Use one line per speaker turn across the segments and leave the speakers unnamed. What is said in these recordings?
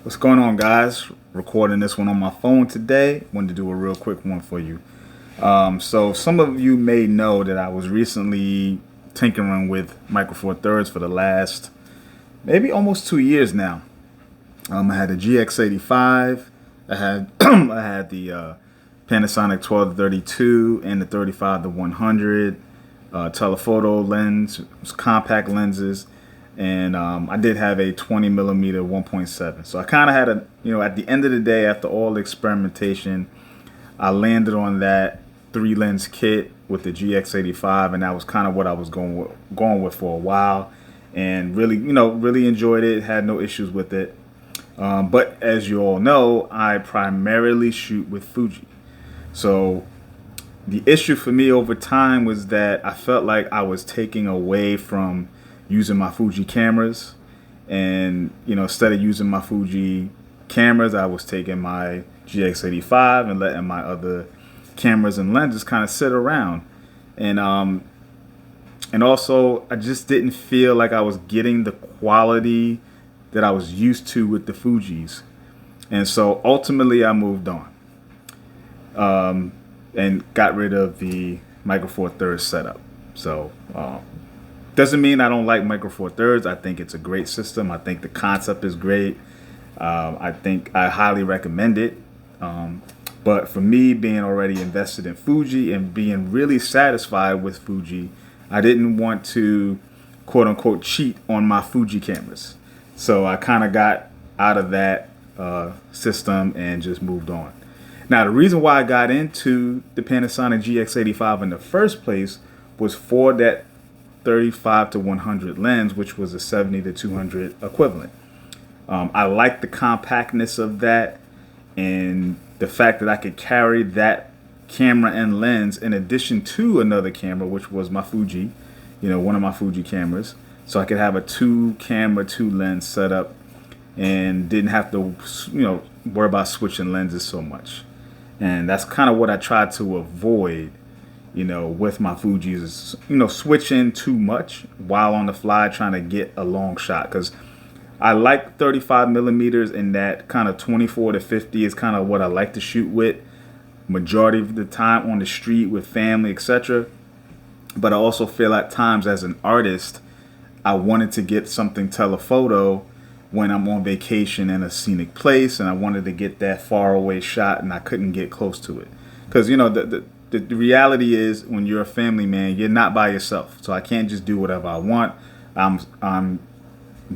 What's going on, guys? Recording this one on my phone today. Wanted to do a real quick one for you. So some of you may know that I was recently tinkering with Micro Four Thirds for the last maybe almost 2 years now. I had the GX85. I had I had the Panasonic 12-32 and the 35-100 telephoto lens, compact lenses. And I did have a 20 millimeter 1.7. So I kind of had at the end of the day, after all the experimentation, I landed on that 3 lens kit with the GX85, and that was kind of what I was going with for a while, and really enjoyed it. Had no issues with it. But as you all know, I primarily shoot with Fuji. So the issue for me over time was that I felt like I was taking away from using my Fuji cameras, and instead of using my Fuji cameras, I was taking my GX85 and letting my other cameras and lenses kind of sit around, and also I just didn't feel like I was getting the quality that I was used to with the Fujis, and so ultimately I moved on, and got rid of the Micro Four Thirds setup. So doesn't mean I don't like Micro Four Thirds. I think it's a great system. I think the concept is great. I think I highly recommend it. But for me, being already invested in Fuji and being really satisfied with Fuji, I didn't want to, quote unquote, cheat on my Fuji cameras. So I kind of got out of that system and just moved on. Now, the reason why I got into the Panasonic GX85 in the first place was for that 35-100 lens, which was a 70-200 equivalent. I like the compactness of that, and the fact that I could carry that camera and lens in addition to another camera, which was my Fuji, one of my Fuji cameras. So I could have a 2-camera, 2-lens setup and didn't have to, worry about switching lenses so much. And that's kind of what I tried to avoid, with my Fujis, switching too much while on the fly trying to get a long shot. Because I like 35 millimeters, and that kind of 24 to 50 is kind of what I like to shoot with majority of the time on the street with family, etc. But I also feel at times as an artist, I wanted to get something telephoto when I'm on vacation in a scenic place, and I wanted to get that far away shot, and I couldn't get close to it. Because, the reality is, when you're a family man, you're not by yourself. So I can't just do whatever I want. I'm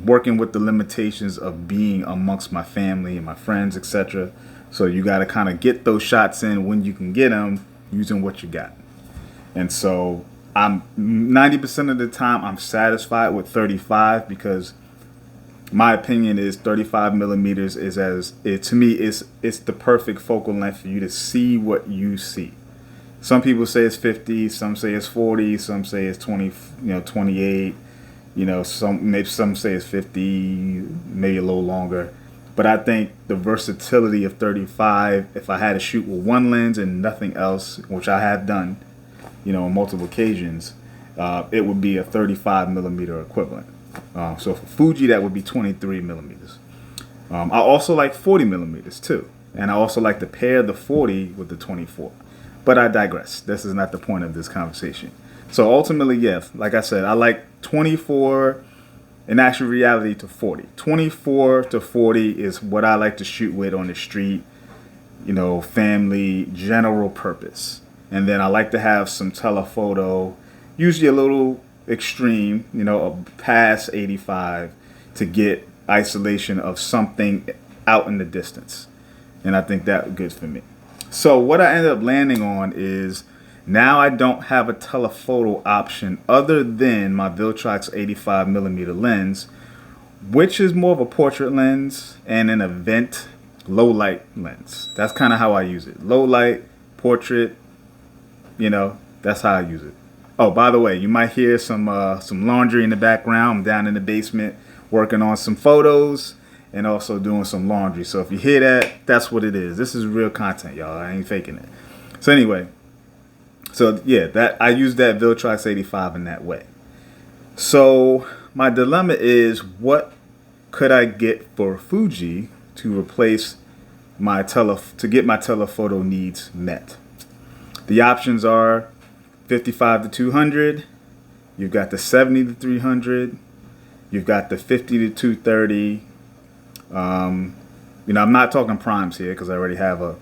working with the limitations of being amongst my family and my friends, etc. So you got to kind of get those shots in when you can get them using what you got. And so I'm 90% of the time I'm satisfied with 35, because my opinion is 35 millimeters to me it's the perfect focal length for you to see what you see. Some people say it's 50, some say it's 40, some say it's 20, 28, some say it's 50, maybe a little longer. But I think the versatility of 35, if I had to shoot with one lens and nothing else, which I have done, on multiple occasions, it would be a 35 millimeter equivalent. So for Fuji, that would be 23 millimeters. I also like 40 millimeters too. And I also like to pair the 40 with the 24. But I digress. This is not the point of this conversation. So ultimately, yes, like I said, I like 24 in actual reality to 40. 24 to 40 is what I like to shoot with on the street, family, general purpose. And then I like to have some telephoto, usually a little extreme, past 85, to get isolation of something out in the distance. And I think that's good for me. So what I ended up landing on is, now I don't have a telephoto option other than my Viltrox 85 millimeter lens, which is more of a portrait lens and an event low light lens. That's kind of how I use it. Low light, portrait, that's how I use it. Oh, by the way, you might hear some laundry in the background. I'm down in the basement working on some photos and also doing some laundry. So if you hear that, that's what it is. This is real content, y'all. I ain't faking it. So anyway, that I use that Viltrox 85 in that way. So my dilemma is, what could I get for Fuji to replace to get my telephoto needs met. The options are 55 to 200. You've got the 70 to 300. You've got the 50 to 230. I'm not talking primes here because I already have the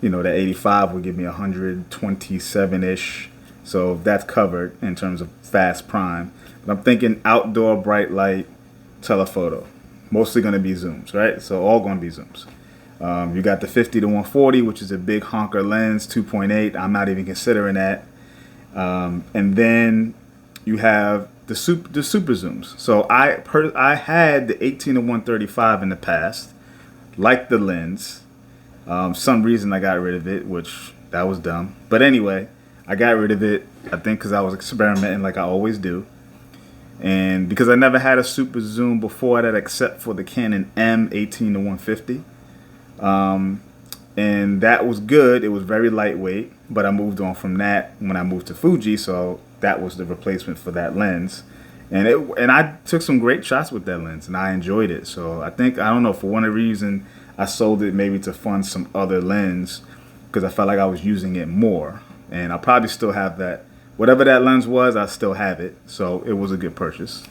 85 will give me 127-ish. So that's covered in terms of fast prime. But I'm thinking outdoor bright light telephoto. Mostly going to be zooms, right? So all going to be zooms. You got the 50 to 140, which is a big honker lens, 2.8. I'm not even considering that. And then you have the super zooms. So I had the 18 to 135 in the past, liked the lens. Some reason I got rid of it, which that was dumb. But anyway, I got rid of it, I think because I was experimenting like I always do. And because I never had a super zoom before that except for the Canon M18 to 150. And that was good. It was very lightweight, but I moved on from that when I moved to Fuji, so that was the replacement for that lens. And I took some great shots with that lens, and I enjoyed it. So I don't know, for one reason, I sold it maybe to fund some other lens because I felt like I was using it more. And I'll probably still have that. Whatever that lens was, I still have it. So it was a good purchase.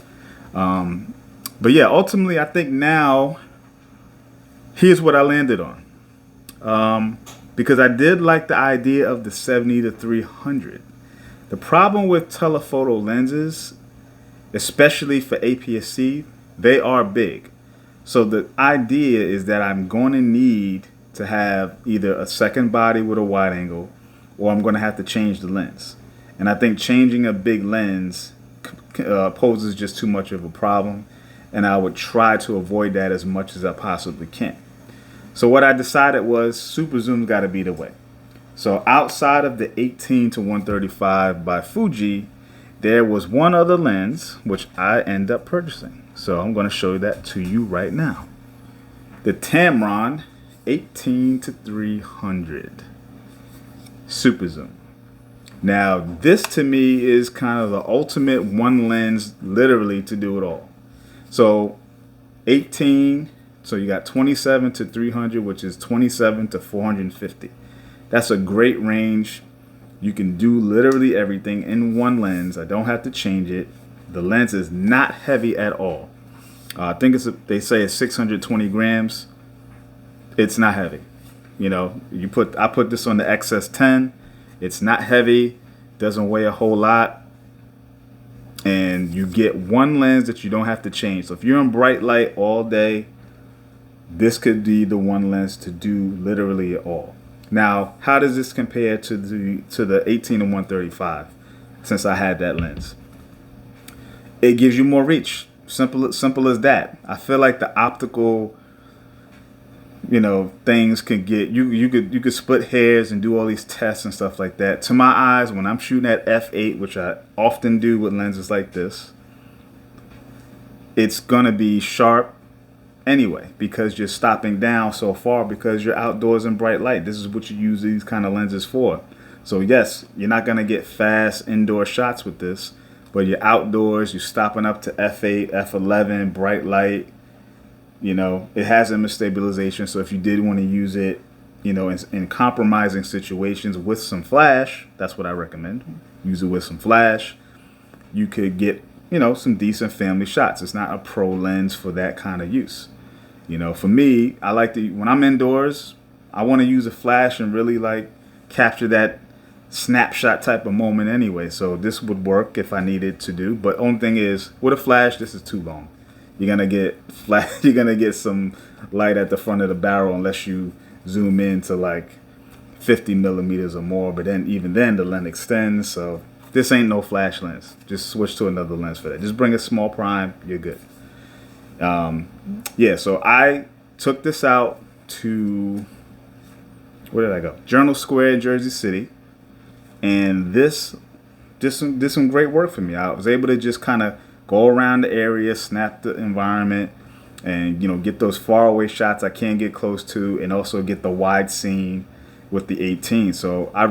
But yeah, ultimately, I think now, here's what I landed on. Because I did like the idea of the 70 to 300. The problem with telephoto lenses, especially for APS-C, they are big. So the idea is that I'm going to need to have either a second body with a wide angle, or I'm going to have to change the lens. And I think changing a big lens poses just too much of a problem, and I would try to avoid that as much as I possibly can. So what I decided was super zoom got to be the way. So outside of the 18 to 135 by Fuji, there was one other lens which I end up purchasing. So I'm going to show that to you right now. The Tamron 18 to 300 super zoom. Now this to me is kind of the ultimate one lens literally to do it all. So 18, so you got 27 to 300, which is 27 to 450. That's a great range. You can do literally everything in one lens. I don't have to change it. The lens is not heavy at all. I think they say it's 620 grams. It's not heavy. I put this on the XS10. It's not heavy, doesn't weigh a whole lot. And you get one lens that you don't have to change. So if you're in bright light all day, this could be the one lens to do literally all. Now, how does this compare to the 18 to 135 since I had that lens? It gives you more reach. Simple as that. I feel like the optical things can get you could split hairs and do all these tests and stuff like that. To my eyes, when I'm shooting at f8, which I often do with lenses like this, it's gonna be sharp anyway because you're stopping down so far because you're outdoors in bright light. This is what you use these kind of lenses for. So yes, you're not gonna get fast indoor shots with this, but you're outdoors, you're stopping up to f8, f11, bright light. It has image stabilization, so if you did want to use it, in compromising situations with some flash, that's what I recommend. Use it with some flash. You could get, some decent family shots. It's not a pro lens for that kind of use. For me, I like to, when I'm indoors, I want to use a flash and really capture that snapshot type of moment anyway. So this would work if I needed to do. But only thing is, with a flash, this is too long. You're gonna get some light at the front of the barrel unless you zoom in to 50 millimeters or more. But then even then the lens extends. So this ain't no flash lens. Just switch to another lens for that. Just bring a small prime. You're good. Yeah. So I took this out to, where did I go? Journal Square in Jersey City, and this did some great work for me. I was able to just kind of go around the area, snap the environment, and get those faraway shots I can't get close to, and also get the wide scene with the 18. So I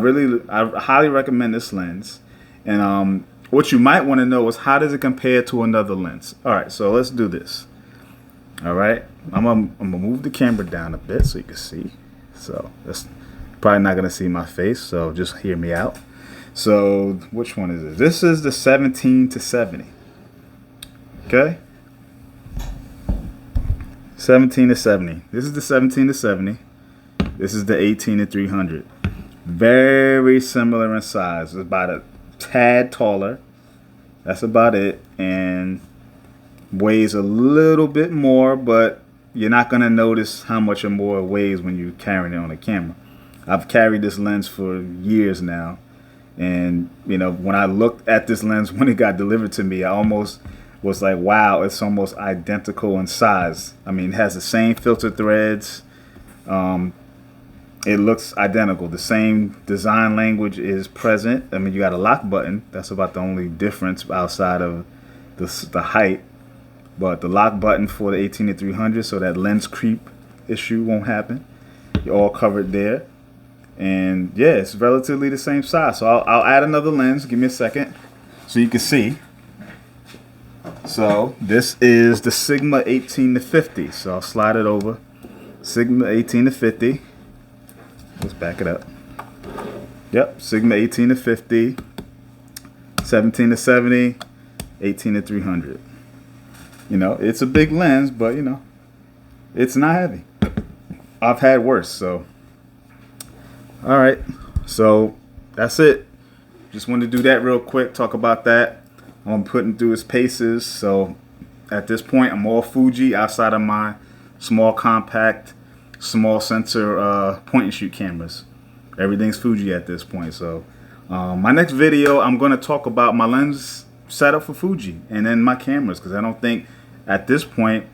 highly recommend this lens. And what you might want to know is, how does it compare to another lens? All right, so let's do this. All right, I'm gonna move the camera down a bit so you can see. So that's probably not gonna see my face, so just hear me out. So which one is it? This is the 17 to 70. Okay, 17 to 70. This is the 17 to 70. This is the 18 to 300. Very similar in size. It's about a tad taller. That's about it, and weighs a little bit more, but you're not gonna notice how much more it weighs when you're carrying it on a camera. I've carried this lens for years now, and you know, when I looked at this lens when it got delivered to me, I almost was like, wow, it's almost identical in size. I mean, it has the same filter threads. It looks identical. The same design language is present. I mean, you got a lock button. That's about the only difference outside of the height. But the lock button for the 18 to 300, so that lens creep issue won't happen. You're all covered there. And yeah, it's relatively the same size. So I'll add another lens. Give me a second so you can see. So this is the Sigma 18 to 50. So I'll slide it over. Sigma 18 to 50. Let's back it up. Yep, Sigma 18 to 50, 17 to 70, 18 to 300. You know, it's a big lens, but you know, it's not heavy. I've had worse, so. All right, so that's it. Just wanted to do that real quick, talk about that. I'm putting through his paces, so at this point, I'm all Fuji outside of my small compact, small sensor point and shoot cameras. Everything's Fuji at this point. So my next video, I'm going to talk about my lens setup for Fuji and then my cameras, because I don't think at this point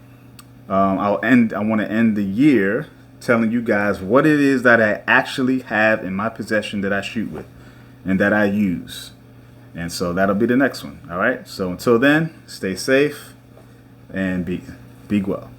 I want to end the year telling you guys what it is that I actually have in my possession that I shoot with and that I use. And so that'll be the next one. All right, so until then, stay safe and be well.